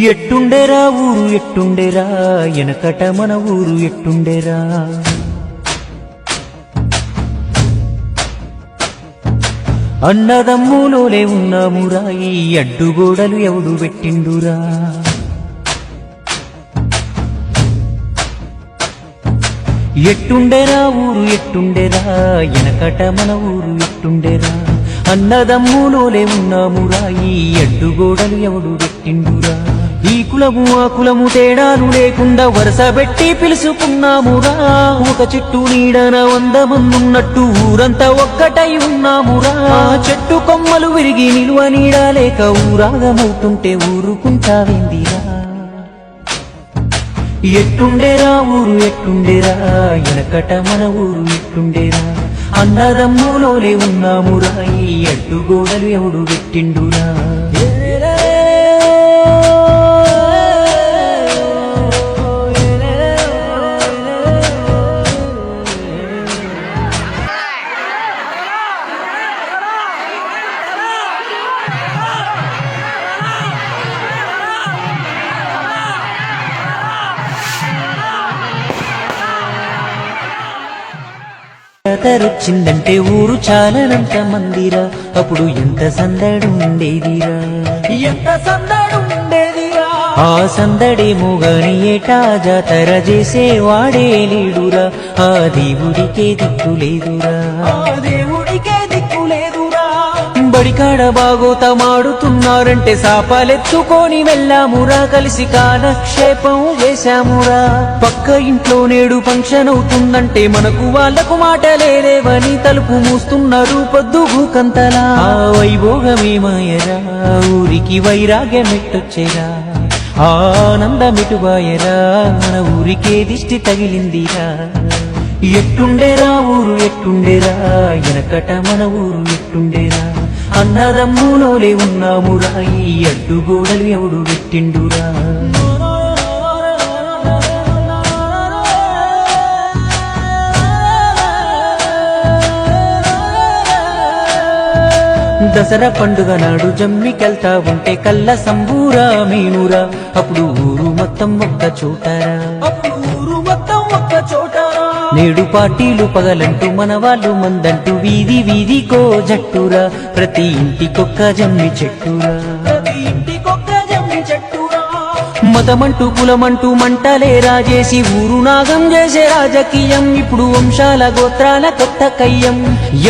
ఎట్టుండేరా ఊరు ఎట్టుండేరా ఎనకట మన ఊరు ఎట్టుండేరా అన్నదమ్ములోలే ఉన్నామురా ఈ అడ్డుగోడలు ఎవడు పెట్టిండురా ఎట్టుండేరా ఊరు ఎట్టుండేరా ఎనకట మన ఊరు ఎట్టుండేరా అన్నదమ్ములోలే ఉన్నామురా ఈ అడ్డుగోడలు ఎవడు పెట్టిండురా ఈ కులము ఆ కులము తేడాలు లేకుండా వరుస పెట్టి పిలుసుకున్నామురా ఒక చెట్టు నీడన 100 మందున్నట్టు ఊరంతా ఒక్కటై ఉన్నామురా చెట్టు కొమ్మలు విరిగి నిలువ నీడలేక ఊరాగమవుతుంటే ఊరుకుంటావేందిరా ఎట్టుండేరా ఊరు ఎట్టుండేరా ఎనకట మన ఊరు ఎట్టుండేరా అన్నదమ్ములోలే ఉన్నామురా ఈ అడ్డుగోడలు ఎవడు పెట్టిండురా జాతరొచ్చిందంటే ఊరు చాలనంత మందిరా అప్పుడు ఎంత సందడుండేదిరా ఎంత సందడుండేదిరా ఆ సందడేమో గాని ఏటా జాతర చేసేవాడే లేడురా ఆ దేవుడికే దిక్కులేదురా బడికాడ బాగోతమాడుతున్నారంటే సాపాలెత్తుకొని వెళ్ళామురా కలిసి కాలక్షేపం చేశామురా పక్క ఇంట్లో నేడు ఫంక్షన్ అవుతుందంటే మనకు వాళ్లకు మాట లేదేవని తలుపు మూస్తున్నారు పొద్దుగు కంతలా ఆ వైభోగమే మాయరా ఊరికి వైరాగ్యమెట్టొచ్చేరా ఆనందమిటుబాయరా మన ఊరికే దిష్టి తగిలిందిరా ఎట్టుండేరా ఊరు ఎట్టుండేరా ఎనకట మన ఊరు ఎట్టుండేరా అన్నదమ్ములోలే ఉన్నామురా ఈ అడ్డుగోడలు ఎవడు పెట్టిండురా దసరా పండుగ నాడు జమ్మికెళ్తా ఉంటే కళ్ళ సంబూరా మీనురా అప్పుడు ఊరు మొత్తం ఒక్క చోటరా నేడు పార్టీలు పగలంటూ మన వాళ్ళు మందంటూ వీధి వీధికో జట్టురా ప్రతి ఇంటికొక్క జమ్మి చెట్టురా మతమంటూ కులమంటూ మంటలే రాజేసి ఊరు నాగం చేసే రాజకీయం ఇప్పుడు వంశాల గోత్రాల కొత్త కయ్యం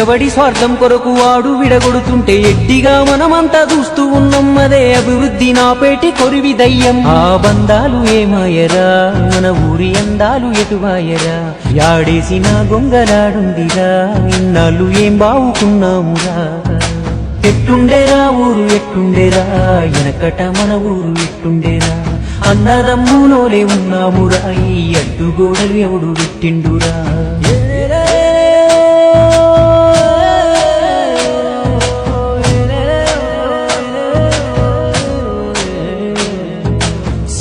ఎవడి స్వార్థం కొరకు వాడు విడగొడుతుంటే ఎడ్డిగా మనమంతా చూస్తూ ఉన్నాం అదే అభివృద్ధి నాపేటి కొరివి దయ్యం ఆ బంధాలు ఏమాయరా మన ఊరి అందాలు ఎటువాయరా యాడేసిన గొంగలాడుందిరా ఇన్నాళ్ళు ఏం బావుకున్నామురా ఎట్టుండేరా ఊరు ఎట్టుండేరా ఎనకట మన ఊరు ఎట్టుండేరా అన్నదమ్ములోలే ఉన్నామురా ఈ అడ్డుగోడలు ఎవడు పెట్టిండురా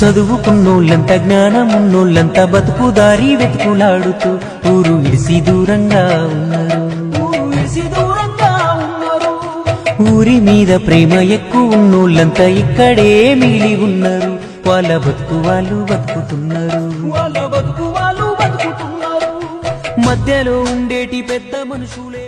చదువుకున్నోళ్ళంతా జ్ఞానమున్నోళ్ళంతా బతుకుదారి వెతుకులాడుతూ ఊరు విడిసి దూరంగా ఉన్నారు ఊరి మీద ప్రేమ ఎక్కువ ఉన్నోళ్ళంతా ఇక్కడే మిగిలి ఉన్నారు వాళ్ళ బతుకు వాళ్ళు బతుకుతున్నారు మధ్యలో ఉండేటి పెద్ద మనుషులే